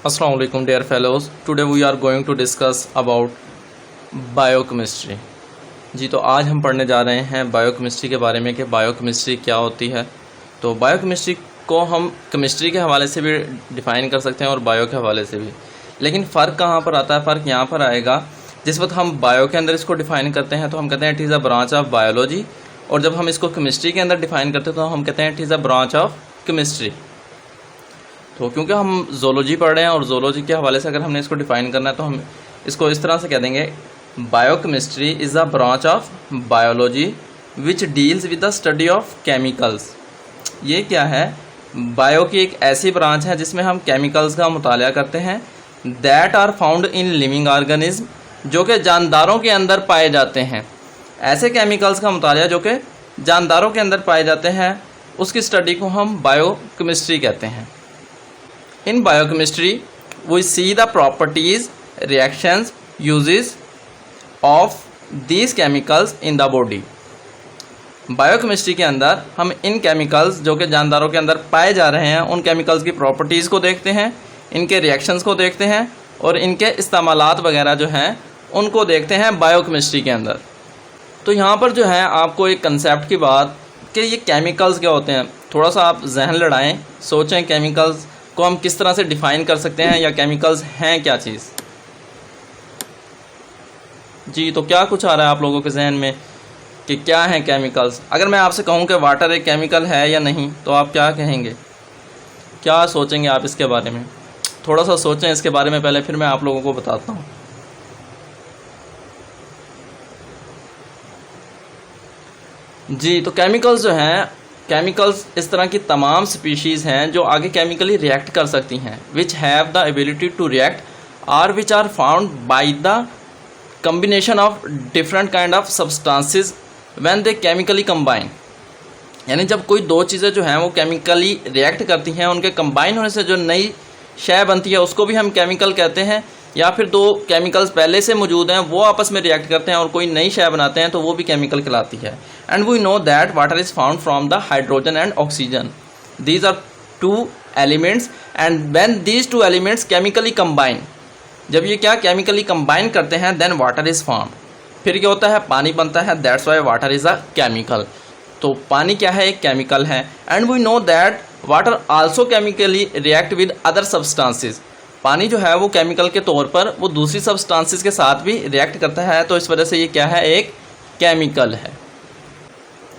Assalamu alaikum dear fellows. Today we are going to discuss about biochemistry. जी तो आज हम पढ़ने जा रहे हैं बायोकेमिस्ट्री के बारे में कि बायोकेमिस्ट्री क्या होती है। तो बायोकेमिस्ट्री को हम केमिस्ट्री के हवाले से भी डिफ़ाइन कर सकते हैं और बायो के हवाले से भी, लेकिन फ़र्क कहाँ पर आता है? फ़र्क यहाँ पर आएगा जिस वक्त हम बायो के अंदर इसको डिफ़ाइन करते हैं तो हम कहते हैं it is a branch of biology, और जब हम इसको केमिस्ट्री के अंदर डिफ़ाइन करते हैं तो हम कहते हैं it is a branch of chemistry. तो क्योंकि हम जोलॉजी पढ़ रहे हैं और जोलॉजी के हवाले से अगर हमने इसको डिफ़ाइन करना है तो हम इसको इस तरह से कह देंगे, biochemistry is a branch of biology which deals with the study of chemicals. ये क्या है? बायो की एक ऐसी ब्रांच है जिसमें हम केमिकल्स का मुताला करते हैं that are found in living organism, जो कि जानदारों के अंदर पाए जाते हैं। ऐसे केमिकल्स का मुताला जो कि जानदारों के अंदर पाए जाते हैं, उसकी स्टडी को हम बायोकेमिस्ट्री कहते हैं। In biochemistry, we see the properties, reactions, uses of these chemicals in the body. Biochemistry के अंदर हम इन केमिकल्स जो कि जानदारों के अंदर पाए जा रहे हैं उन केमिकल्स की प्रॉपर्टीज़ को देखते हैं, इनके रिएक्शंस को देखते हैं और इनके इस्तेमालात वगैरह जो हैं उनको देखते हैं बायोकेमिस्ट्री के अंदर। तो यहाँ पर जो है आपको एक कंसेप्ट की बात कि ये केमिकल्स क्या होते हैं, थोड़ा सा आप जहन लड़ाएं, सोचें केमिकल्स को हम किस तरह से डिफ़ाइन कर सकते हैं या केमिकल्स हैं क्या चीज़। जी तो क्या कुछ आ रहा है आप लोगों के जहन में कि क्या हैं केमिकल्स? अगर मैं आपसे कहूं कि वाटर एक केमिकल है या नहीं तो आप क्या कहेंगे, क्या सोचेंगे आप इसके बारे में? थोड़ा सा सोचें इसके बारे में पहले, फिर मैं आप लोगों को बताता हूं। जी तो केमिकल्स जो हैं, केमिकल्स इस तरह की तमाम स्पीशीज़ हैं जो आगे केमिकली रिएक्ट कर सकती हैं, which have the ability to react or which are found by the combination of different kind of substances when they chemically combine. यानी जब कोई दो चीज़ें जो हैं वो केमिकली रिएक्ट करती हैं, उनके कंबाइन होने से जो नई शय बनती है उसको भी हम केमिकल कहते हैं। या फिर दो केमिकल्स पहले से मौजूद हैं वो आपस में रिएक्ट करते हैं और कोई नई शय बनाते हैं तो वो भी केमिकल कहलाती है। And we know that water is found from the hydrogen and oxygen, these are two elements and when these two elements chemically combine, जब ये क्या केमिकली कंबाइन करते हैं देन वाटर इज़ फॉर्म्ड। फिर क्या होता है? पानी बनता है, that's why water is a chemical. तो पानी क्या है? एक केमिकल है। And we know that water also chemically react with other substances, पानी जो है वो केमिकल के तौर पर वो दूसरी सब्सटेंसेस के साथ भी रिएक्ट करता है, तो इस वजह से ये क्या है? एक केमिकल है।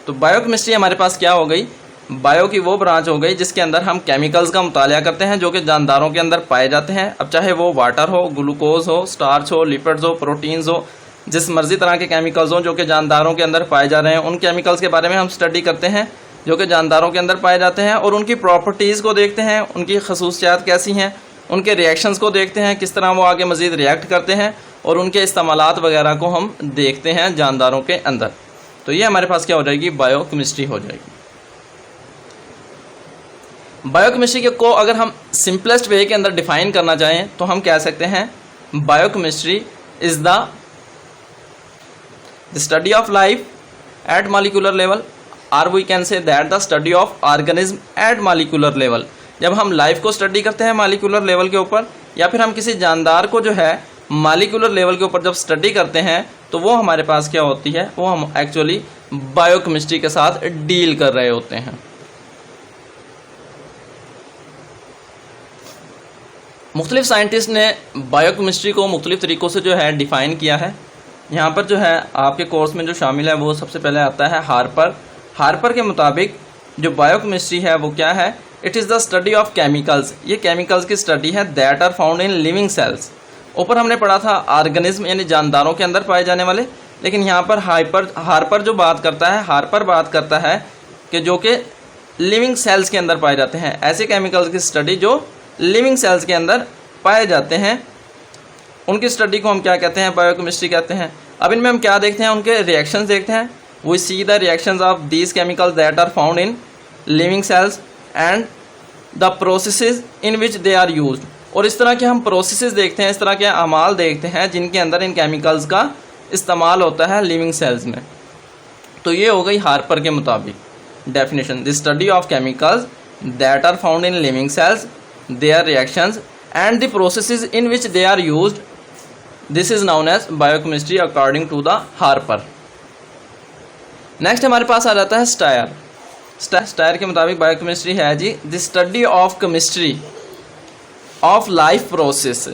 तो बायोकेमिस्ट्री हमारे पास क्या हो गई? बायो की वो ब्रांच हो गई जिसके अंदर हम केमिकल्स का मुताला करते हैं जो कि जानदारों के अंदर पाए जाते हैं। अब चाहे वो वाटर हो, ग्लूकोज हो, स्टार्च हो, लिपिड्स हो, प्रोटीन्स हो, जिस मर्जी तरह के केमिकल्स हो जो कि जानदारों के अंदर पाए जा रहे हैं, उन केमिकल्स के बारे में हम स्टडी करते हैं जो कि जानदारों के अंदर पाए जाते हैं और उनकी प्रॉपर्टीज़ को देखते हैं, उनकी खसूसियात कैसी हैं, उनके रिएक्शंस को देखते हैं, किस तरह वो आगे मज़ीद रिएक्ट करते हैं और उनके इस्तेमालात वगैरह को हम देखते हैं जानदारों के अंदर। तो ये हमारे पास क्या हो जाएगी? बायोकेमिस्ट्री हो जाएगी। बायोकेमिस्ट्री को अगर हम सिंपलेस्ट वे के अंदर डिफाइन करना चाहें तो हम कह सकते हैं biochemistry is the study of life at molecular level, और we can say that the study of organism at molecular level. जब हम लाइफ को स्टडी करते हैं मॉलिक्यूलर लेवल के ऊपर, या फिर हम किसी जानदार को जो है मॉलिक्यूलर लेवल के ऊपर जब स्टडी करते हैं तो वो हमारे पास क्या होती है? वो हम एक्चुअली बायोकेमिस्ट्री के साथ डील कर रहे होते हैं। मुख्तलिफ साइंटिस्ट ने बायोकेमिस्ट्री को मुख्तलिफ तरीक़ों से जो है डिफ़ाइन किया है। यहाँ पर जो है आपके कोर्स में जो शामिल है वो सबसे पहले आता है हार्पर। हार्पर के मुताबिक जो बायोकेमिस्ट्री है वो क्या है? It is the study of chemicals. ये केमिकल्स की स्टडी है that are found in living cells. ऊपर हमने पढ़ा था ऑर्गेनिज्म यानी जानदारों के अंदर पाए जाने वाले, लेकिन यहाँ पर हार्पर जो बात करता है, हार्पर बात करता है कि जो कि लिविंग सेल्स के अंदर पाए जाते हैं, ऐसे केमिकल्स की स्टडी जो लिविंग सेल्स के अंदर पाए जाते हैं, उनकी स्टडी को हम क्या कहते हैं? बायोकेमिस्ट्री कहते हैं। अब इनमें हम क्या देखते हैं? उनके रिएक्शंस देखते हैं। We see the reactions of these chemicals that are found in living cells and the processes in which they are used. और इस तरह के हम प्रोसेसेस देखते हैं, इस तरह के अमाल देखते हैं जिनके अंदर इन केमिकल्स का इस्तेमाल होता है लिविंग सेल्स में। तो ये हो गई हार्पर के मुताबिक definition, the study of chemicals that are found in living cells, their reactions and the processes in which they are used, this is known as biochemistry according to the Harper. Next हमारे पास आ जाता है stair. Stair के मुताबिक biochemistry है जी the study of chemistry of life process.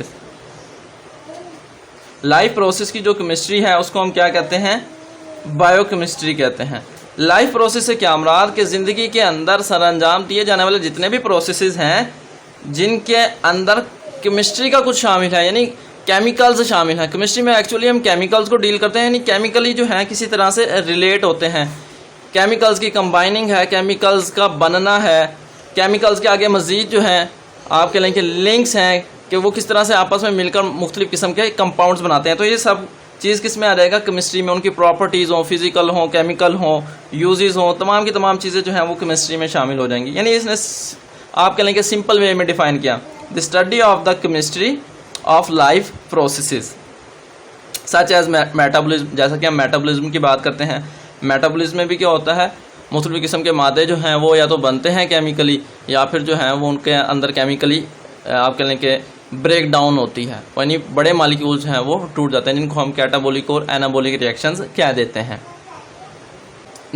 Life process की जो केमिस्ट्री है उसको हम क्या कहते हैं, बायोकेमिस्ट्री कहते हैं। लाइफ प्रोसेस से क्या मुराद कि ज़िंदगी के अंदर सरअंजाम दिए जाने वाले जितने भी प्रोसेसेस हैं जिनके अंदर केमिस्ट्री का कुछ शामिल है, यानी केमिकल्स शामिल हैं। केमिस्ट्री में एक्चुअली हम केमिकल्स को डील करते हैं, यानी केमिकली जो है किसी तरह से रिलेट होते हैं। केमिकल्स की कंबाइनिंग है, केमिकल्स का बनना है, केमिकल्स के आगे मज़ीद जो है आप कह लें कि लिंक्स हैं कि वो किस तरह से आपस में मिलकर मुख्तलिफ़ किस्म के कंपाउंड्स बनाते हैं। तो ये सब चीज़ किस में आ जाएगा, केमिस्ट्री में। उनकी प्रॉपर्टीज़ हों, फिज़िकल हों, केमिकल हों, यूजेस हों, तमाम की तमाम चीज़ें जो हैं वो केमिस्ट्री में शामिल हो जाएंगी। यानी इसने आप कह लें कि सिंपल वे में डिफ़ाइन किया, the study of the chemistry of life processes such as metabolism. जैसा कि हम मेटाबॉलिज्म की बात करते हैं, मेटाबॉलिज्म में भी क्या होता है, मुख्तलिफ़ किस्म के मादे जो हैं वो या तो बनते हैं केमिकली या फिर जो हैं वो उनके अंदर केमिकली आप कह लें कि ब्रेक डाउन होती है, यानी बड़े मालिक्यूल्स हैं वो टूट जाते हैं, जिनको हम कैटाबॉलिक और एनाबॉलिक रिएक्शंस कह देते हैं।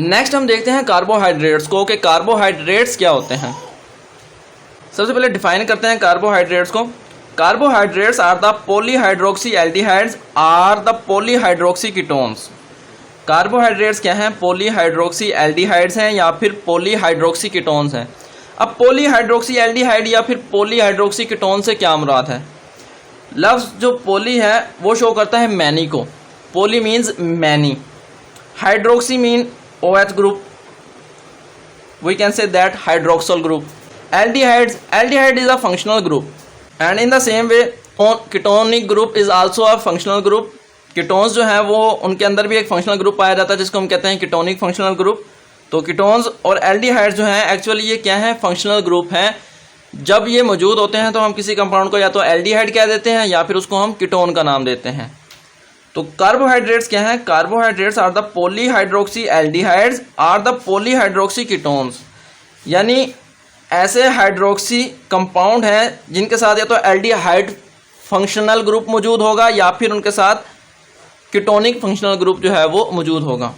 नेक्स्ट हम देखते हैं कार्बोहाइड्रेट्स को कि कार्बोहाइड्रेट्स क्या होते हैं। सबसे पहले डिफाइन करते हैं कार्बोहाइड्रेट्स को। Carbohydrates are the polyhydroxy aldehydes or the polyhydroxy ketones. Carbohydrates क्या हैं, पॉलीहाइड्रोक्सी एल्डिहाइड्स हैं या फिर पॉलीहाइड्रोक्सी कीटोन्स हैं। अब पॉलीहाइड्रोक्सी एल्डिहाइड या फिर पॉलीहाइड्रोक्सी कीटोन से क्या मुराद है। लफ्ज़ जो पॉली है वो शो करता है मैनी को, poly means many, hydroxy mean OH group, we can say that hydroxyl group. Aldehyde is a functional group and in the same way ketonic group is also a functional group. Ketones जो है वो उनके अंदर भी एक functional group पाया जाता है जिसको हम कहते हैं कीटोनिक फंक्शनल ग्रुप। तो कीटोन्स और एल्डिहाइड्स जो हैं एक्चुअली ये क्या है, फंक्शनल ग्रुप हैं। जब ये मौजूद होते हैं तो हम किसी कंपाउंड को या तो एल्डिहाइड कह देते हैं या फिर उसको हम कीटोन का नाम देते हैं। तो कार्बोहाइड्रेट्स क्या हैं, carbohydrates are the polyhydroxy aldehydes or the polyhydroxy ketones, यानी ऐसे हाइड्रोक्सी कंपाउंड हैं जिनके साथ या तो एल्डिहाइड फंक्शनल ग्रुप मौजूद होगा या फिर उनके साथ कीटोनिक फंक्शनल ग्रुप जो है वो मौजूद होगा।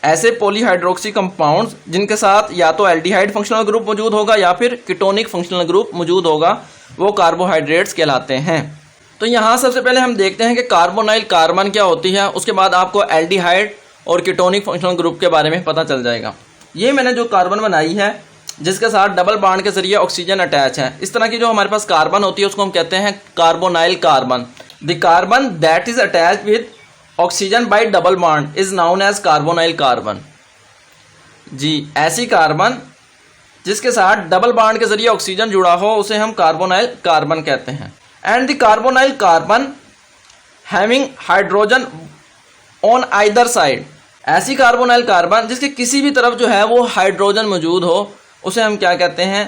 ऐसे पॉलीहाइड्रोक्सी कंपाउंड्स जिनके साथ या तो एल्डिहाइड फंक्शनल ग्रुप मौजूद होगा या फिर कीटोनिक फंक्शनल ग्रुप मौजूद होगा, वो कार्बोहाइड्रेट्स कहलाते हैं। तो यहाँ सबसे पहले हम देखते हैं कि कार्बोनाइल कार्बन क्या होती है, उसके बाद आपको एल्डिहाइड और कीटोनिक फंक्शनल ग्रुप के बारे में पता चल जाएगा। ये मैंने जो कार्बन बनाई है जिसके साथ डबल बॉन्ड के जरिए ऑक्सीजन अटैच है, इस तरह की जो हमारे पास कार्बन होती है उसको हम कहते हैं carbonyl carbon. The carbon that is attach with oxygen by double bond is known as carbonyl carbon. जी, ऐसी कार्बन जिसके साथ डबल बॉन्ड के जरिए ऑक्सीजन जुड़ा हो उसे हम कार्बोनाइल कार्बन कहते हैं। And the carbonyl carbon having hydrogen on either side, ऐसी कार्बोनाइल कार्बन जिसके किसी भी तरफ जो है वो हाइड्रोजन मौजूद हो उसे हम क्या कहते हैं,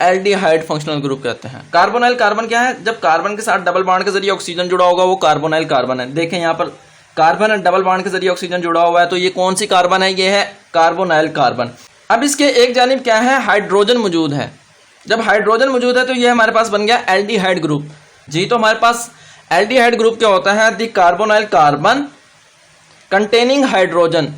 एल्डिहाइड फंक्शनल ग्रुप कहते हैं। कार्बोनाइल कार्बन क्या है, जब कार्बन के साथ डबल बॉन्ड के जरिए ऑक्सीजन जुड़ा होगा वो कार्बोनाइल कार्बन है। देखें यहाँ पर कार्बन और डबल बॉन्ड के जरिए ऑक्सीजन जुड़ा हुआ है, तो ये कौन सी कार्बन है, ये है कार्बोनाइल कार्बन। अब इसके एक जानिब क्या है, हाइड्रोजन मौजूद है। जब हाइड्रोजन मौजूद है तो ये हमारे पास बन गया एल्डिहाइड ग्रुप। जी, तो हमारे पास एल्डिहाइड ग्रुप क्या होता है, the carbonyl carbon containing hydrogen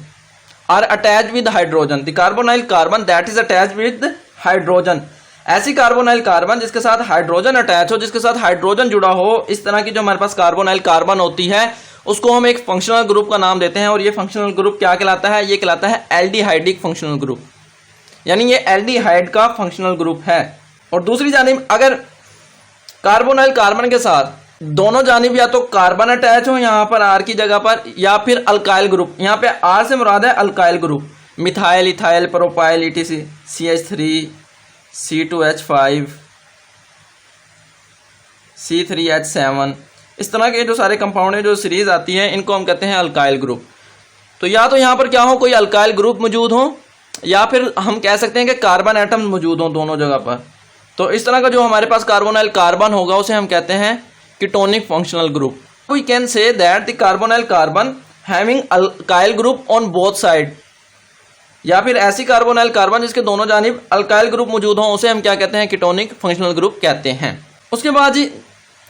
are attached with hydrogen. The carbonyl carbon that is attached with hydrogen, ऐसी कार्बोनाइल कार्बन जिसके साथ हाइड्रोजन अटैच हो, जिसके साथ हाइड्रोजन जुड़ा हो, इस तरह की जो हमारे पास कार्बोनाइल कार्बन होती है उसको हम एक फंक्शनल ग्रुप का नाम देते हैं। और ये फंक्शनल ग्रुप क्या कहलाता है, ये कहलाता है एल्डिहाइडिक फंक्शनल ग्रुप, यानी ये एल्डिहाइड का फंक्शनल ग्रुप है। और दूसरी जानिब अगर कार्बोनाइल कार्बन के साथ दोनों जानिब या तो कार्बन अटैच हो यहाँ पर आर की जगह पर, या फिर अल्काइल ग्रुप, यहाँ पे आर से मुराद है alkyl group, methyl, ethyl, propyl, ETC, CH3, C2H5, C3H7, इस तरह के जो सारे कंपाउंड है जो सीरीज आती है इनको हम कहते हैं अल्काइल ग्रुप। तो या तो यहाँ पर क्या हो, कोई अल्काइल ग्रुप मौजूद हो या फिर हम कह सकते हैं कि कार्बन एटम मौजूद हो दोनों जगह पर। तो इस तरह का जो हमारे पास कार्बोनाइल कार्बन होगा उसे हम कहते हैं ketonic functional group. We can say that the carbonyl carbon having alkyl group on both side, या फिर ऐसी कार्बोनाइल कार्बन जिसके दोनों जानिब अल्काइल ग्रुप मौजूद हो उसे हम क्या कहते हैं, कीटोनिक फंक्शनल ग्रुप कहते हैं। उसके बाद जी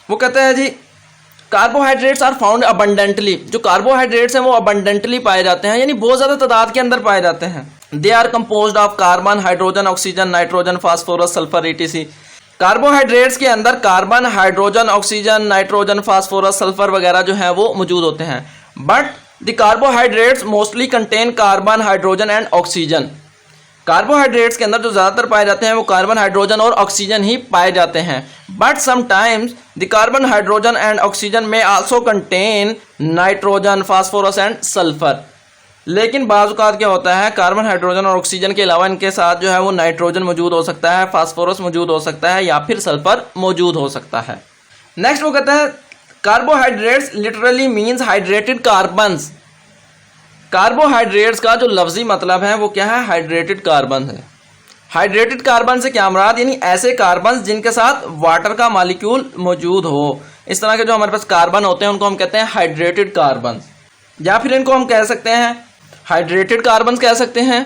वो कहता है जी कार्बोहाइड्रेट्स आर फाउंड अबंडेंटली, जो कार्बोहाइड्रेट्स हैं वो अबंडेंटली पाए जाते हैं, यानी बहुत ज़्यादा तादाद के अंदर पाए जाते हैं। They are composed of carbon, hydrogen, oxygen, nitrogen, phosphorus, sulphur, etc। Carbohydrates के अंदर carbon, hydrogen, oxygen, nitrogen, phosphorus, sulphur वगैरह जो है वो मौजूद होते हैं। But the carbohydrates mostly contain carbon, hydrogen and oxygen. Carbohydrates के अंदर जो ज़्यादातर पाए जाते हैं वो कार्बन, हाइड्रोजन और ऑक्सीजन ही पाए जाते हैं। But sometimes the carbon, hydrogen and oxygen may also contain nitrogen, phosphorus and sulphur. लेकिन बाज़ औक़ात क्या होता है, कार्बन, हाइड्रोजन और ऑक्सीजन के अलावा इनके साथ जो है वो नाइट्रोजन मौजूद हो सकता है, फास्फोरस मौजूद हो सकता है या फिर सल्फर मौजूद हो सकता है। नेक्स्ट वो कहता है carbohydrates literally means hydrated carbons. Carbohydrates का जो लफ्जी मतलब है वो क्या है, हाइड्रेटेड कार्बन है। हाइड्रेटेड कार्बन से क्या मुराद, यानी ऐसे कार्बन जिनके साथ वाटर का मॉलिक्यूल मौजूद हो। इस तरह के जो हमारे पास कार्बन होते हैं उनको हम कहते हैं हाइड्रेटेड कार्बन, या फिर इनको हम कह सकते हैं हाइड्रेटेड कार्बन कह सकते हैं,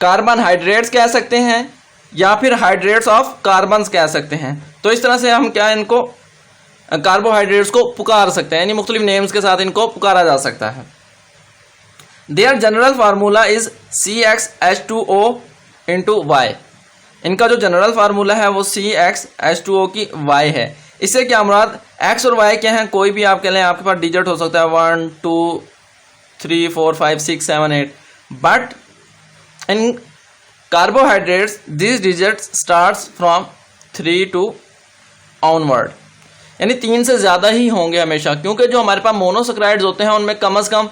कार्बन हाइड्रेट्स कह सकते हैं, या फिर हाइड्रेट्स ऑफ कार्बन कह सकते हैं। तो इस तरह से हम क्या इनको कार्बोहाइड्रेट्स को पुकार सकते हैं, यानी मुख्तलिफ नेम्स के साथ इनको पुकारा जा सकता है। Their general formula is CxH2O into Y। इनका जो जनरल फार्मूला है वो CxH2O की Y है। इससे क्या मुराद, X और Y क्या हैं, कोई भी आप कह लें, आपके पास डिजिट हो सकता है 1 2 3 4 5 6 7 8। But in carbohydrates this digit starts from 3 to onward, यानी 3 से ज़्यादा ही होंगे हमेशा, क्योंकि जो हमारे पास मोनोसैकराइड्स होते हैं उनमें कम से कम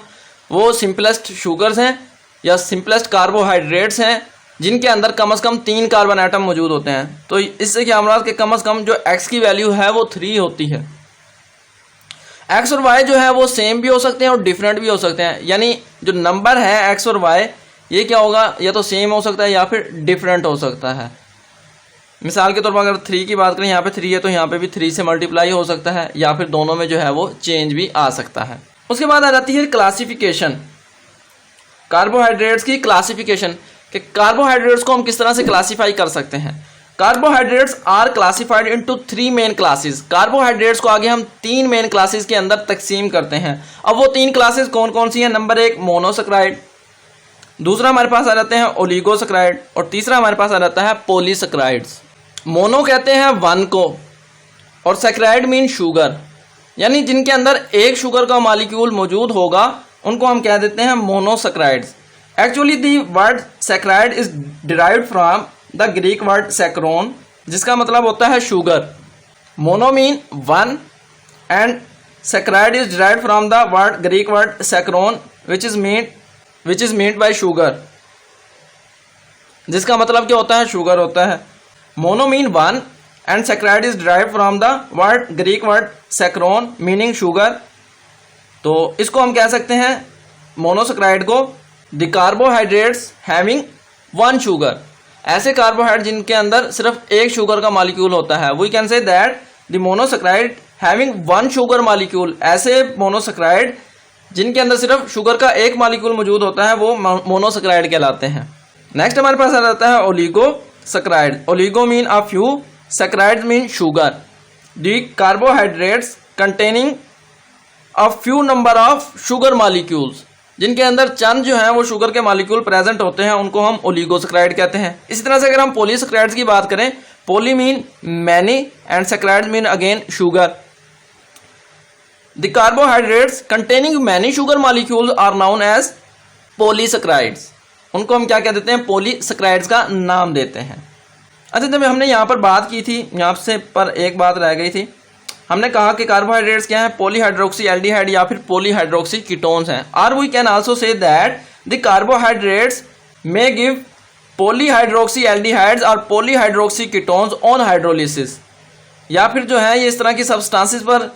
वो सिंपलेस्ट शुगर्स हैं या सिंपलेस्ट कार्बोहाइड्रेट्स हैं जिनके अंदर कम से कम 3 कार्बन एटम मौजूद होते हैं। तो इससे क्या मुराद कि कम से कम जो X की वैल्यू है वो 3 होती है। X और Y जो है वो सेम भी हो सकते हैं और डिफरेंट भी हो सकते हैं, यानी जो नंबर है X और Y ये क्या होगा, या तो सेम हो सकता है या फिर डिफरेंट हो सकता है। मिसाल के तौर पर अगर 3 की बात करें, यहाँ पे 3 है तो यहाँ पे भी 3 से मल्टीप्लाई हो सकता है, या फिर दोनों में जो है वो चेंज भी आ सकता है। उसके बाद आ जाती है क्लासिफिकेशन, कार्बोहाइड्रेट्स की क्लासिफिकेशन, कि कार्बोहाइड्रेट्स को हम किस तरह से क्लासीफाई कर सकते हैं। Carbohydrates are classified into 3 main classes. Carbohydrates को आगे हम 3 मेन क्लासेस के अंदर तकसीम करते हैं। अब वो 3 क्लासेस कौन कौन सी हैं, नंबर 1 मोनोसैकराइड, दूसरा हमारे पास आ जाते हैं ओलिगोसैकराइड, और तीसरा हमारे पास आ जाता है पॉलीसैकराइड्स। मोनो कहते हैं 1 को, और सैकराइड मीन शुगर, यानी जिनके अंदर एक शुगर का मॉलिक्यूल मौजूद होगा उनको हम कह देते हैं monosaccharides. Actually the word saccharide is derived from the Greek word saccharon, जिसका मतलब होता है sugar. Mono mean 1 and saccharide is derived from the word Greek word saccharon which is meant by sugar, जिसका मतलब क्या होता है, शुगर होता है। Mono mean 1 and saccharide is derived from the word Greek word saccharon meaning sugar। तो इसको हम कह सकते हैं मोनोसैकराइड को the carbohydrates having 1 sugar, ऐसे कार्बोहाइड्रेट जिनके अंदर सिर्फ एक शुगर का मॉलिक्यूल होता है। we can say that the monosaccharide having 1 sugar molecule, ऐसे मोनोसैकराइड जिनके अंदर सिर्फ शुगर का एक मॉलिक्यूल मौजूद होता है वो मोनोसैकराइड कहलाते हैं। नेक्स्ट हमारे पास आ जाता है oligosaccharide. Oligo mean a few, saccharides mean sugar. The carbohydrates containing a few number of sugar molecules, जिनके अंदर चंद जो हैं वो शुगर के मॉलिक्यूल प्रेजेंट होते हैं उनको हम ओलिगोसैकराइड कहते हैं। इसी तरह से अगर हम पॉलीसैकराइड्स की बात करें, poly mean many and saccharides mean again sugar. The carbohydrates containing many sugar molecules are known as polysaccharides, उनको हम क्या कह देते हैं, पॉलीसैकराइड्स का नाम देते हैं। अच्छा, जब हमने यहाँ पर बात की थी, यहाँ से पर एक बात रह गई थी, हमने कहा कि कार्बोहाइड्रेट्स क्या है, पॉलीहाइड्रोक्सी एल्डिहाइड या फिर पॉलीहाइड्रोक्सी कीटोन्स हैं। और we can also say that the carbohydrates may give polyhydroxy aldehydes और पॉलीहाइड्रोक्सी कीटोन्स ऑन हाइड्रोलिसिस, या फिर जो है ये इस तरह की सब्सटेंसेस पर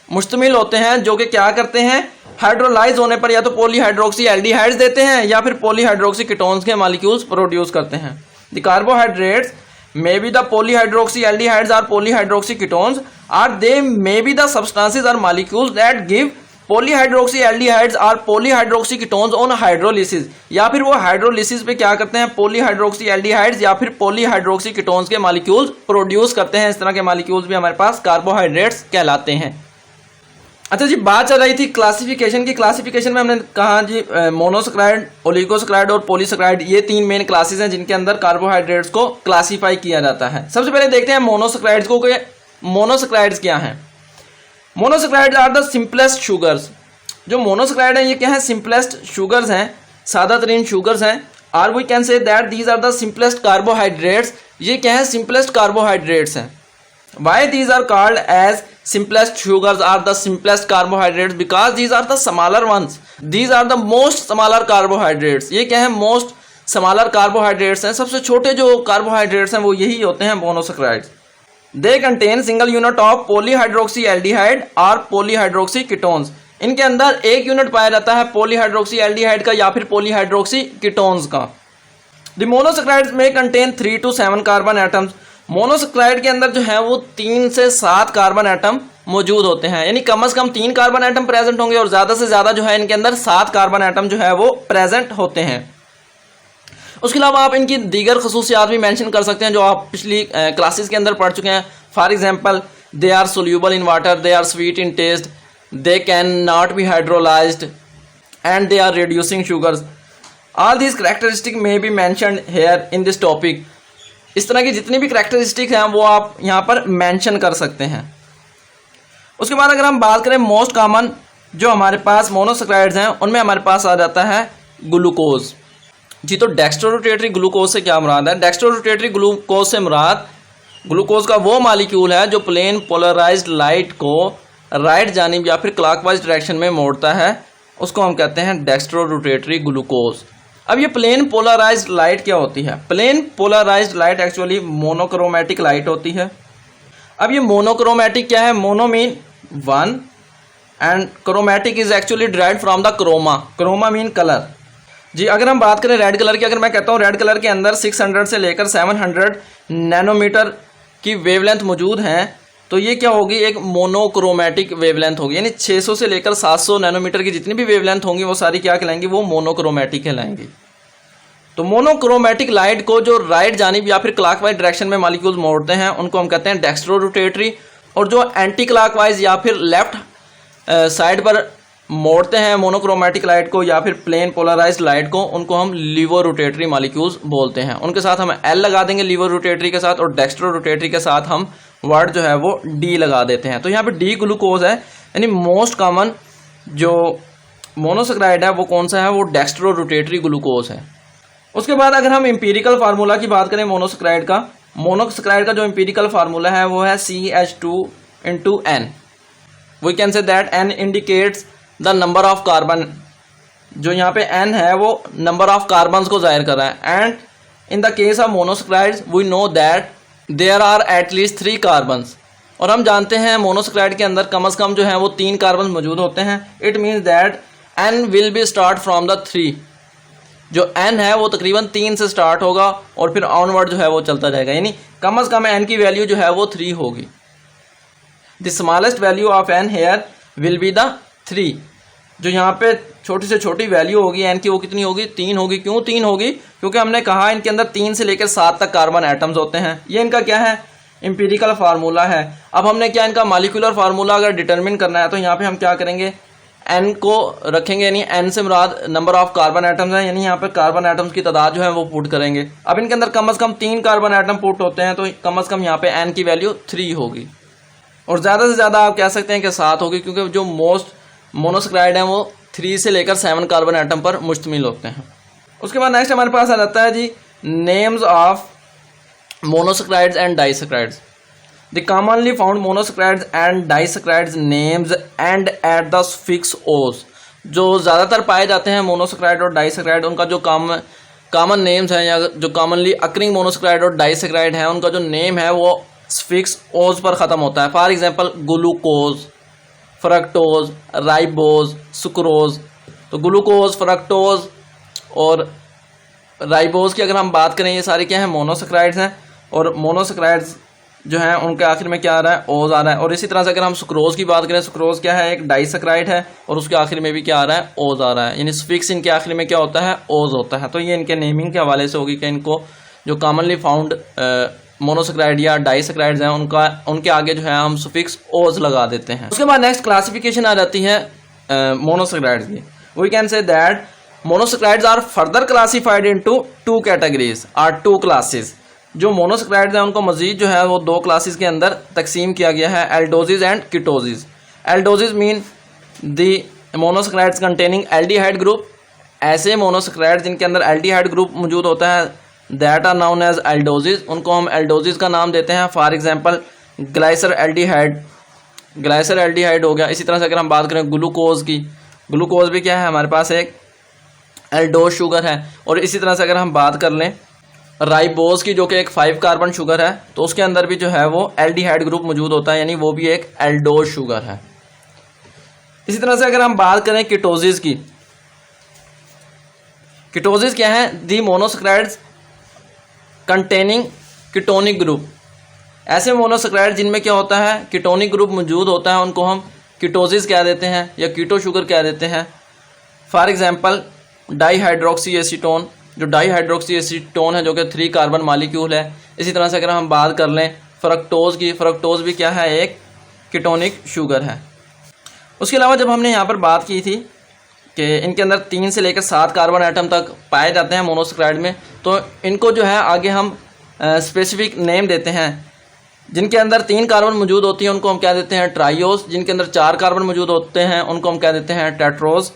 मुश्तमिल होते हैं जो कि क्या करते हैं, हाइड्रोलाइज होने पर या तो पॉलीहाइड्रोक्सी एल्डिहाइड्स देते हैं या फिर पॉलीहाइड्रोक्सी कीटोन्स के मॉलिक्यूल्स प्रोड्यूस करते हैं। The carbohydrates may be the polyhydroxyaldehydes or polyhydroxy ketones, or they may be the substances or molecules that give polyhydroxy aldehydes और पॉलीहाइड्रोक्सी कीटोन्स ऑन हाइड्रोलिसिस, या फिर वो हाइड्रोलिसिस पे क्या करते हैं, पॉलीहाइड्रोक्सी एल्डिहाइड्स या फिर पॉलीहाइड्रोक्सी कीटोन्स के मॉलिक्यूल्स प्रोड्यूस करते हैं। इस तरह के मॉलिक्यूल्स भी हमारे पास कार्बोहाइड्रेट्स कहलाते हैं। अच्छा जी, बात चल रही थी क्लासिफिकेशन की। क्लासिफिकेशन में हमने कहा जी मोनोसैकेराइड, ओलिगोसैकेराइड और पॉलीसैकेराइड, ये 3 मेन क्लासेस हैं जिनके अंदर कार्बोहाइड्रेट्स को क्लासीफाई किया जाता है। सबसे पहले देखते हैं मोनोसैकेराइड्स को कि मोनोसैकेराइड्स क्या हैं। Monosaccharides are the simplest sugars. जो मोनोसैकेराइड हैं ये क्या है, सिंपलेस्ट शुगर्स हैं, सादा तरीन शुगर्स हैं। और we can say that these are the simplest carbohydrates. ये क्या है, सिंपलेस्ट कार्बोहाइड्रेट्स हैं। Why these are called as simplest sugars are the simplest carbohydrates because these are the smaller ones, these are the most smaller carbohydrates। ये क्या है, most smaller carbohydrates हैं, सबसे छोटे जो carbohydrates हैं वो यही होते हैं monosaccharides। they contain single unit of polyhydroxy aldehyde और polyhydroxy ketones। इनके अंदर एक यूनिट पाया जाता है polyhydroxy aldehyde का या फिर polyhydroxy ketones का। the monosaccharides may contain 3 to 7 carbon atoms। Monosaccharide के अंदर जो है वो 3 से 7 कार्बन एटम मौजूद होते हैं, यानी कम से कम 3 कार्बन एटम प्रेजेंट होंगे और ज्यादा से ज्यादा जो है इनके अंदर 7 कार्बन एटम जो है वो प्रेजेंट होते हैं। उसके अलावा आप इनकी दीगर खसूसियात भी मेंशन कर सकते हैं जो आप पिछली क्लासेस के अंदर पढ़ चुके हैं। For example, they are soluble in water, they are sweet in taste, they can not be hydrolysed and they are reducing sugars. All these characteristic may be mentioned here in this topic. इस तरह की जितनी भी characteristic हैं वो आप यहाँ पर मेंशन कर सकते हैं। उसके बाद अगर हम बात करें मोस्ट कॉमन जो हमारे पास मोनोसैकेराइड्स हैं उनमें हमारे पास आ जाता है ग्लूकोज जी। तो डेक्स्ट्रोरोटेटरी ग्लूकोज से क्या मुराद है, डेक्स्ट्रोरोटेटरी ग्लूकोज से मुराद ग्लूकोज का वो मॉलिक्यूल है जो प्लेन पोलराइज्ड लाइट को राइट जानिब या फिर क्लॉकवाइज डायरेक्शन में मोड़ता है, उसको हम कहते हैं डेक्स्ट्रोरोटेटरी ग्लूकोज। अब ये प्लेन पोलराइज्ड लाइट क्या होती है, plane polarised light actually monochromatic light होती है। अब ये मोनोक्रोमैटिक क्या है, mono mean 1 and chromatic is actually derived from the chroma, chroma mean colour जी। अगर हम बात करें रेड कलर की, अगर मैं कहता हूँ रेड कलर के अंदर 600 से लेकर 700 नैनोमीटर की वेवलेंथ मौजूद हैं, तो ये क्या होगी, एक मोनोक्रोमैटिक वेवलेंथ होगी, यानी 600 से लेकर 700 नैनोमीटर की जितनी भी वेवलेंथ होंगी वो सारी क्या कहलाएंगी, वो मोनोक्रोमैटिक कहलाएंगी। तो मोनोक्रोमैटिक लाइट को जो राइट जानिब या फिर क्लॉकवाइज डायरेक्शन में मॉलिक्यूल्स मोड़ते हैं उनको हम कहते हैं डेक्स्ट्रोरोटेटरी, और जो एंटी क्लॉकवाइज या फिर लेफ्ट साइड पर मोड़ते हैं मोनोक्रोमैटिक लाइट को या फिर प्लेन पोलराइज्ड लाइट को, उनको हम लीवोरोटेटरी मॉलिक्यूल्स बोलते हैं। उनके साथ हम एल लगा देंगे लीवोरोटेटरी के साथ, और डेक्स्ट्रोरोटेटरी के साथ हम वर्ड जो है वो डी लगा देते हैं। तो यहाँ पे डी ग्लूकोज है, यानी मोस्ट कॉमन जो मोनोसैकेराइड है वो कौन सा है, वो डेक्स्ट्रोरोटेटरी ग्लूकोज है। उसके बाद अगर हम एम्पिरिकल फार्मूला की बात करें मोनोसैकेराइड का जो एम्पिरिकल फार्मूला है वो है CH2 N। We can say that N indicates the number of carbon, जो यहाँ पे N है वो नंबर ऑफ कार्बन को जाहिर कर रहा है। And in the case of monosaccharides we know that there are at least 3 carbons, और हम जानते हैं मोनोसैकेराइड के अंदर कम से कम जो है वो 3 कार्बन मौजूद होते हैं। It means that N will be start from the 3, जो N है वो तकरीबन 3 से स्टार्ट होगा और फिर ऑनवर्ड जो है वो चलता जाएगा, यानी कम से कम N की वैल्यू जो है वो 3 होगी। The smallest value of N here will be the 3, जो यहाँ पे छोटी से छोटी वैल्यू होगी N की वो कितनी होगी, 3 होगी। क्यों 3 होगी, क्योंकि हमने कहा इनके अंदर 3 से लेकर 7 तक कार्बन एटम्स होते हैं। ये इनका क्या है, एम्पिरिकल फार्मूला है। अब हमने क्या इनका मॉलिक्यूलर फार्मूला अगर डिटरमिन करना है तो यहाँ पे हम क्या करेंगे, N को रखेंगे, यानी N से मुराद नंबर ऑफ कार्बन एटम्स है, यानी यहाँ पे कार्बन एटम्स की तादाद जो है वो पुट करेंगे। अब इनके अंदर कम से कम 3 कार्बन एटम पुट होते हैं, तो कम से कम यहाँ पे N की वैल्यू 3 होगी, और ज़्यादा से ज़्यादा आप कह सकते हैं कि 7 होगी, क्योंकि जो मोस्ट मोनोसैकेराइड हैं वो 3 से लेकर 7 कार्बन एटम पर मुश्तमिल होते हैं। उसके बाद नेक्स्ट हमारे पास आ जाता है जी names of monosaccharides and disaccharides. The commonly found monosaccharides and disaccharides names end at the suffix ose. जो ज़्यादातर पाए जाते हैं मोनोसैकेराइड और डाइसैकेराइड, उनका जो कॉमन नेम्स हैं या जो कॉमनली अकरिंग मोनोसैकेराइड और डाइसैकेराइड हैं उनका जो नेम है वो सुफिक्स ओज पर ख़त्म होता है। For example glucose, fructose, ribose, sucrose. तो ग्लूकोज, फ्रक्टोज और राइबोज की अगर हम बात करें ये सारे क्या हैं, मोनोसैकेराइड्स हैं, और मोनोसैकेराइड्स जो है उनके आखिर में क्या आ रहा है, ओज आ रहा है। और इसी तरह से अगर हम सुक्रोज की बात करें, सुक्रोज क्या है, एक डाइसक्राइड है और उसके आखिर में भी क्या आ रहा है, ओज आ रहा है, यानी सफिक्स इनके आखिर में क्या होता है, ओज होता है। तो ये इनके नेमिंग के हवाले से होगी कि इनको जो कॉमनली फाउंड मोनोसेक्राइड या डाइसेक्राइड्स हैं उनके आगे जो है हम सफिक्स ओज लगा देते हैं। उसके बाद नेक्स्ट क्लासिफिकेशन आ जाती है मोनोसेक्राइड्स की। We can say that monosaccharides are further classified into two categories or two classes. जो मोनोसेक्राइड्स हैं उनको मजीद जो है वो दो क्लासेस के अंदर तकसीम किया गया है, aldoses and ketoses. Aldoses mean the monosaccharides containing aldehyde group. ऐसे मोनोसेक्राइड जिनके अंदर एल्डिहाइड ग्रुप मौजूद होता है, that are known as aldoses, उनको हम एल्डोजिस का नाम देते हैं। For example glyceraldehyde, glyceraldehyde हो गया। इसी तरह से अगर हम बात करें ग्लूकोज की, ग्लूकोज भी क्या है, हमारे पास एक एल्डोज शुगर है। और इसी तरह से अगर हम बात कर लें राइबोज की, जो कि एक 5 कार्बन शुगर है, तो उसके अंदर भी जो है वो एल्डिहाइड ग्रुप मौजूद होता है, यानी वो भी एक एल्डोज शुगर है। इसी तरह से अगर हम बात करें कीटोजिस की, कीटोजिस क्या है, दी मोनोसेक्राइड्स कंटेनिंग कीटोनिक ग्रुप। ऐसे मोनोसेक्राइड जिनमें क्या होता है, कीटोनिक ग्रुप मौजूद होता है, उनको हम कीटोजिस कह देते हैं या कीटो शुगर कह देते हैं। फॉर एग्जांपल डाईहाइड्रोक्सी एसीटोन, जो डाईहाइड्रोक्सी एसीटोन है जो कि 3 कार्बन मॉलिक्यूल है। इसी तरह से अगर हम बात कर लें फ्रक्टोज की, फ्रक्टोज भी क्या है, एक कीटोनिक शुगर है। उसके अलावा जब हमने यहाँ पर बात की थी कि इनके अंदर 3 से लेकर 7 कार्बन एटम तक पाए जाते हैं मोनोसेक्राइड में, तो इनको जो है आगे हम स्पेसिफिक नेम देते हैं। जिनके अंदर 3 कार्बन मौजूद होती हैं उनको हम क्या देते हैं, ट्राइओस। जिनके अंदर 4 कार्बन मौजूद होते हैं उनको हम क्या देते हैं, टेट्रोज।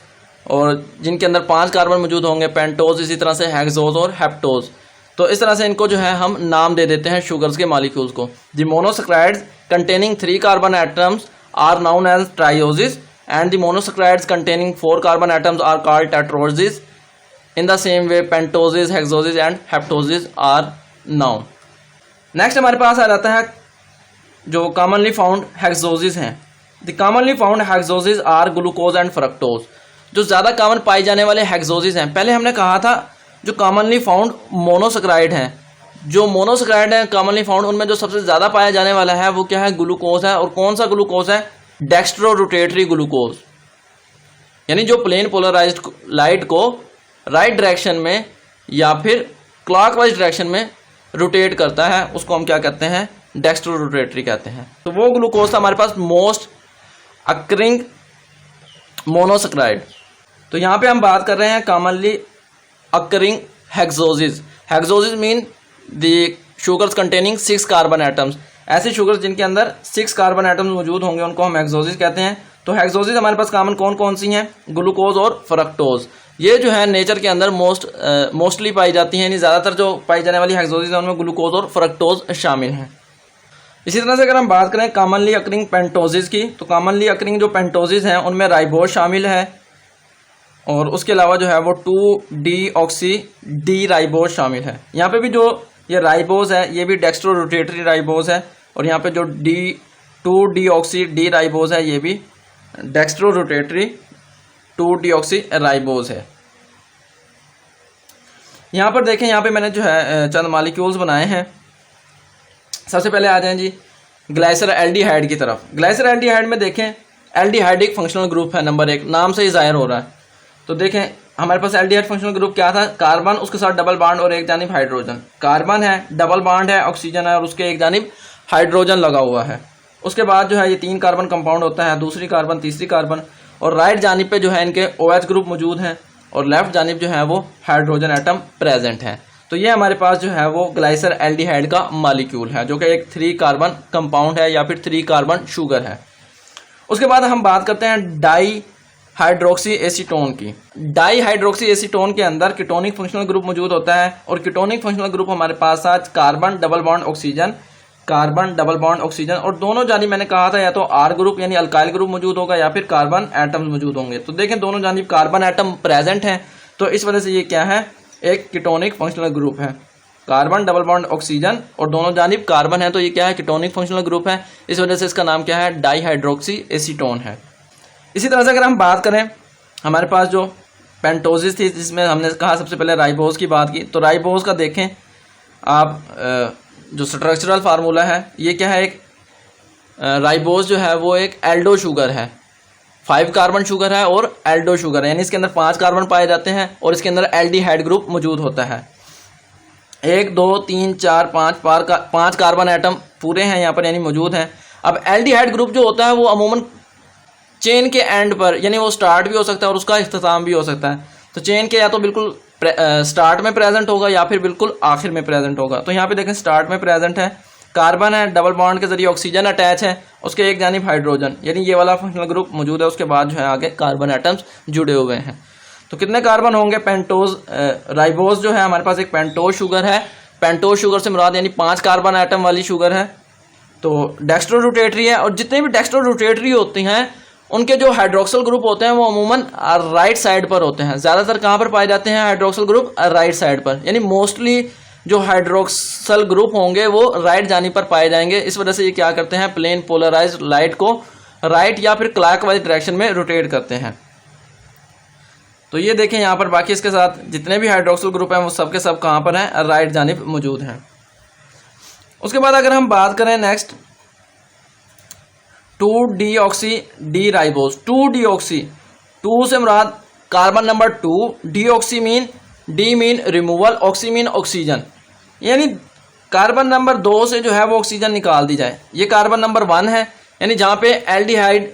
और जिनके अंदर 5 कार्बन मौजूद होंगे, पेंटोज। इसी तरह से हेक्सोज और हेप्टोज। तो इस तरह से इनको जो है हम नाम दे देते हैं शुगर्स के मॉलिक्यूल्स को। The monosaccharides containing 3 carbon atoms are known as trioses and the monosaccharides containing 4 carbon atoms are called tetrosis. In the same way pentoses, hexoses and heptoses are known. Next हमारे पास आ जाता है जो commonly found hexoses हैं। The commonly found hexoses are glucose and fructose। जो ज़्यादा common पाए जाने वाले hexoses हैं, पहले हमने कहा था जो commonly found monosaccharide हैं, जो मोनोसेक्राइड हैं commonly found, उनमें जो सबसे ज़्यादा पाया जाने वाला है वो क्या है, ग्लूकोज है। और कौन सा ग्लूकोज है, डेक्स्ट्रो रोटेटरी ग्लूकोज, यानी जो प्लेन पोलराइज्ड लाइट को राइट डायरेक्शन में या फिर क्लॉकवाइज डायरेक्शन में रोटेट करता है, उसको हम क्या कहते हैं, डेक्स्ट्रो रोटेटरी कहते हैं। तो वो ग्लूकोज था हमारे पास मोस्ट अक्रिंग मोनोसेक्राइड। तो यहाँ पे हम बात कर रहे हैं commonly occurring hexoses. Hexoses mean the sugars containing 6 carbon atoms. ऐसी शुगर्स जिनके अंदर 6 कार्बन एटम्स मौजूद होंगे उनको हम हेक्सोसिस कहते हैं। तो हेक्सोसिस हमारे पास कॉमन कौन कौन सी हैं, ग्लूकोज और फ्रक्टोज। ये जो है नेचर के अंदर मोस्टली पाई जाती हैं, यानी ज़्यादातर जो पाई जाने वाली हेक्सोसिस है उनमें ग्लूकोज और फ्रक्टोज शामिल हैं। इसी तरह से अगर हम बात करें कॉमनली अक्रिंग पेंटोसिस की, तो कॉमनली अक्रिंग जो पेंटोसिस हैं उनमें राइबोज शामिल है और उसके अलावा जो है वो 2-डीऑक्सी डी राइबोज शामिल है। यहाँ पे भी जो ये राइबोज है ये भी डेक्स्ट्रो रोटेटरी राइबोज है, और यहाँ पे जो 2-डीऑक्सी डी राइबोज है ये भी डेक्स्ट्रो रोटेटरी 2-डीऑक्सी राइबोज है। यहाँ पर देखें, यहाँ पे मैंने जो है चंद मॉलिक्यूल्स बनाए हैं। सबसे पहले आ जाएं जी ग्लाइसर एल्डिहाइड की तरफ। ग्लाइसर एल्डिहाइड में देखें एल्डिहाइड एक फंक्शनल ग्रुप है, नंबर 1 नाम से ही जाहिर हो रहा है। तो देखें हमारे पास एल्डिहाइड फंक्शनल ग्रुप क्या था, कार्बन, उसके साथ डबल बॉन्ड और एक जानिब हाइड्रोजन। कार्बन है, डबल बॉन्ड है, ऑक्सीजन है और उसके एक जानिब हाइड्रोजन लगा हुआ है। उसके बाद जो है ये 3 कार्बन कंपाउंड होता है, दूसरी कार्बन, तीसरी कार्बन, और राइट जानिब पे जो है इनके OH ग्रुप मौजूद हैं और लेफ्ट जानिब जो है वो हाइड्रोजन एटम प्रेजेंट है। तो ये हमारे पास जो है वो ग्लाइसर एल्डिहाइड का मॉलिक्यूल है जो कि एक 3 कार्बन कंपाउंड है या फिर 3 कार्बन शुगर है। उसके बाद हम बात करते हैं डाई हाइड्रोक्सी एसीटोन की। डाई हाइड्रोक्सी एसीटोन के अंदर कीटोनिक फंक्शनल ग्रुप मौजूद होता है, और कीटोनिक फंक्शनल ग्रुप हमारे पास आज carbon double bond oxygen, carbon double bond oxygen, और दोनों जानिब मैंने कहा था या तो R ग्रुप यानी अल्काइल ग्रुप मौजूद होगा या फिर कार्बन एटम्स मौजूद होंगे। तो देखें दोनों जानिब कार्बन एटम प्रेजेंट हैं, तो इस वजह से ये क्या है, एक कीटोनिक फंक्शनल ग्रुप है। कार्बन डबल बॉन्ड ऑक्सीजन और दोनों जानिब कार्बन है, तो ये क्या है, कीटोनिक फंक्शनल ग्रुप है। इस वजह से इसका नाम क्या है, डाई हाइड्रोक्सी एसीटोन है। इसी तरह से अगर हम बात करें हमारे पास जो पेंटोसिस थी जिसमें हमने कहा सबसे पहले राइबोज की बात की, तो राइबोज का देखें आप जो स्ट्रक्चरल फार्मूला है ये क्या है, एक राइबोज जो है वो एक एल्डो शुगर है, 5 कार्बन शुगर है और एल्डो शुगर है, यानी इसके अंदर 5 कार्बन पाए जाते हैं और इसके अंदर एल्डिहाइड ग्रुप मौजूद होता है। 1 2 3 4 5 कार्बन एटम पूरे हैं यहाँ पर यानी मौजूद हैं। अब एल्डिहाइड ग्रुप जो होता है वो अमूमन चेन के एंड पर, यानी वो स्टार्ट भी हो सकता है और उसका इख्तिताम भी हो सकता है। तो चेन के या तो बिल्कुल स्टार्ट में प्रेजेंट होगा या फिर बिल्कुल आखिर में प्रेजेंट होगा। तो यहाँ पे देखें स्टार्ट में प्रेजेंट है, कार्बन है, डबल बॉन्ड के जरिए ऑक्सीजन अटैच है, उसके एक जानिब हाइड्रोजन, यानी ये वाला फंक्शनल ग्रुप मौजूद है। उसके बाद जो है आगे कार्बन एटम्स जुड़े हुए हैं। तो कितने कार्बन होंगे, पेंटोज राइबोज जो है हमारे पास एक पेंटोज शुगर है। पेंटोज शुगर से मुराद यानी 5 कार्बन एटम वाली शुगर है। तो डेक्स्ट्रो रोटेटरी है और जितने भी डेक्स्ट्रो रोटेटरी होती हैं उनके जो हाइड्रोक्सल ग्रुप होते हैं वो अमूमन राइट साइड पर होते हैं। ज़्यादातर कहाँ पर पाए जाते हैं हाइड्रोक्सल ग्रुप, राइट साइड पर, यानी मोस्टली जो हाइड्रोक्सल ग्रुप होंगे वो राइट जानिब पर पाए जाएंगे। इस वजह से ये क्या करते हैं, प्लेन पोलराइज्ड लाइट को राइट या फिर क्लॉकवाइज डायरेक्शन में रोटेट करते हैं। तो ये देखें यहाँ पर बाकी इसके साथ जितने भी हाइड्रोक्सल ग्रुप हैं वो सब के सब कहाँ पर हैं, राइट जानिब मौजूद हैं। उसके बाद अगर हम बात करें next two deoxy D ribose. Two deoxy, 2 से मुराद carbon number 2, deoxy mean, de mean removal, oxy mean oxygen, यानी कार्बन नंबर 2 से जो है वो ऑक्सीजन निकाल दी जाए। ये कार्बन नंबर 1 है, यानी जहाँ पे एल्डिहाइड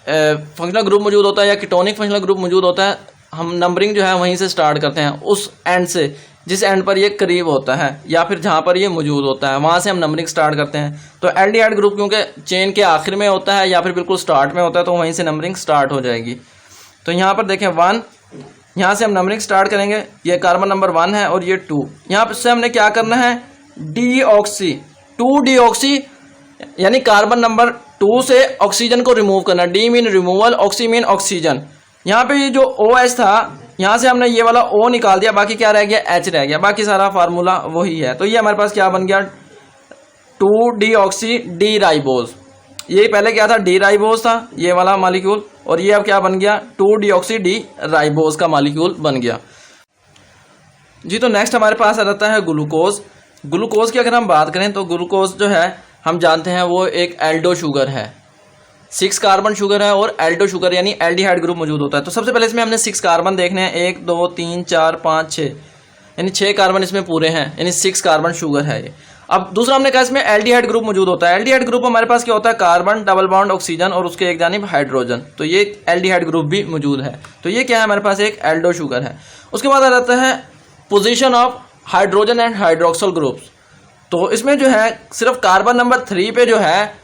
फंक्शनल ग्रुप मौजूद होता है या कीटोनिक फंक्शनल ग्रुप मौजूद होता है, हम नंबरिंग जो है वहीं से स्टार्ट करते हैं, उस एंड से जिस एंड पर ये करीब होता है या फिर जहाँ पर ये मौजूद होता है वहाँ से हम नंबरिंग स्टार्ट करते हैं। तो एल्डिहाइड ग्रुप क्योंकि चेन के आखिर में होता है या फिर बिल्कुल स्टार्ट में होता है तो वहीं से नंबरिंग स्टार्ट हो जाएगी। तो यहाँ पर देखें 1, यहाँ से हम नंबरिंग स्टार्ट करेंगे, ये कार्बन नंबर 1 है और ये 2। यहाँ से हमने क्या करना है, डीऑक्सी, 2-डीऑक्सी यानी कार्बन नंबर 2 से ऑक्सीजन को रिमूव करना, D mean removal, oxy mean oxygen. यहाँ पे ये जो OH था यहाँ से हमने ये वाला O निकाल दिया, बाकी क्या रह गया, H रह गया, बाकी सारा फार्मूला वही है। तो ये हमारे पास क्या बन गया, 2-डीऑक्सी डी राइबोज। ये पहले क्या था, डी राइबोज था ये वाला मालिक्यूल, और ये अब क्या बन गया, 2-डीऑक्सी डी राइबोज का मालिक्यूल बन गया जी। तो नेक्स्ट हमारे पास आ जाता है ग्लूकोज। ग्लूकोज की अगर हम बात करें तो ग्लूकोज जो है हम जानते हैं वो एक एल्डो शुगर है, 6 कार्बन शुगर है और एल्डो शुगर यानी एल्डिहाइड ग्रुप मौजूद होता है। तो सबसे पहले इसमें हमने 6 कार्बन देखने हैं, 1 2 3 4 5 6, यानी 6 कार्बन इसमें पूरे हैं, यानी 6 कार्बन शुगर है ये। अब दूसरा हमने कहा इसमें एल्डिहाइड ग्रुप मौजूद होता है। एल्डिहाइड ग्रुप हमारे पास क्या होता है, कार्बन, डबल बॉन्ड, ऑक्सीजन और उसके एक जानिब हाइड्रोजन। तो ये एल्डिहाइड ग्रुप भी मौजूद है। तो ये क्या है, हमारे पास एक एल्डो शुगर है। उसके बाद आ जाता है position of hydrogen and hydroxyl groups. तो इसमें जो है सिर्फ कार्बन नंबर 3 पे जो है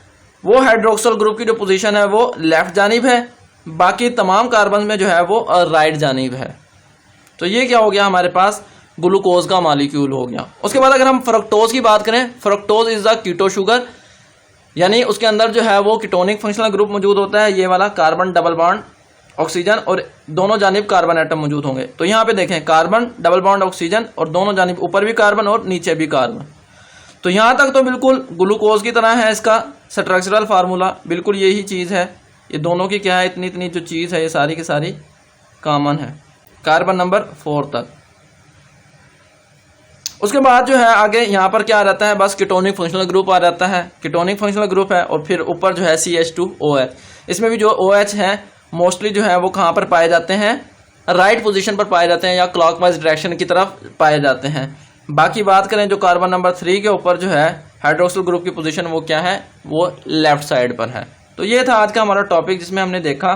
वो हाइड्रोक्सल ग्रुप की जो पोजीशन है वो लेफ्ट जानिब है, बाकी तमाम कार्बन में जो है वो राइट जानिब है। तो ये क्या हो गया, हमारे पास ग्लूकोज का मॉलिक्यूल हो गया। उसके बाद अगर हम फ्रक्टोज की बात करें, fructose is the keto sugar, यानी उसके अंदर जो है वो कीटोनिक फंक्शनल ग्रुप मौजूद होता है, ये वाला कार्बन, डबल बॉन्ड, ऑक्सीजन और दोनों जानिब कार्बन एटम मौजूद होंगे। तो यहाँ पे देखें कार्बन, डबल बॉन्ड, ऑक्सीजन और दोनों जानिब ऊपर भी कार्बन और नीचे भी कार्बन। तो यहाँ तक तो बिल्कुल ग्लूकोज की तरह है, इसका स्ट्रक्चरल फार्मूला बिल्कुल यही चीज़ है। ये दोनों की क्या है, इतनी इतनी जो चीज़ है ये सारी की सारी कॉमन है, कार्बन नंबर 4 तक। उसके बाद जो है आगे यहाँ पर क्या आ जाता है, बस कीटोनिक फंक्शनल ग्रुप आ जाता है। कीटोनिक फंक्शनल ग्रुप है और फिर ऊपर जो है CH2OH। इसमें भी जो OH है मोस्टली जो है वो कहाँ पर पाए जाते हैं, राइट पोजीशन पर पाए जाते हैं या क्लॉकवाइज डायरेक्शन की तरफ पाए जाते हैं। बाकी बात करें जो कार्बन नंबर 3 के ऊपर जो है हाइड्रोक्सिल ग्रुप की पोजीशन वो क्या है, वो लेफ्ट साइड पर है। तो ये था आज का हमारा टॉपिक जिसमें हमने देखा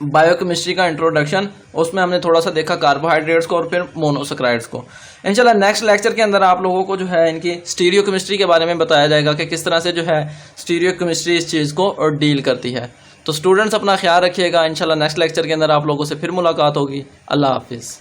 बायोकेमिस्ट्री का इंट्रोडक्शन। उसमें हमने थोड़ा सा देखा कार्बोहाइड्रेट्स को और फिर मोनोसेक्राइड्स को। इंशाल्लाह नेक्स्ट लेक्चर के अंदर आप लोगों को जो है इनकी स्टीरियोकेमिस्ट्री के बारे में बताया जाएगा कि किस तरह से जो है स्टीरियोकेमिस्ट्री इस चीज़ को और डील करती है। तो स्टूडेंट्स अपना ख्याल रखिएगा। इंशाल्लाह नेक्स्ट लेक्चर के अंदर आप लोगों से फिर मुलाकात होगी। अल्लाह हाफिज़।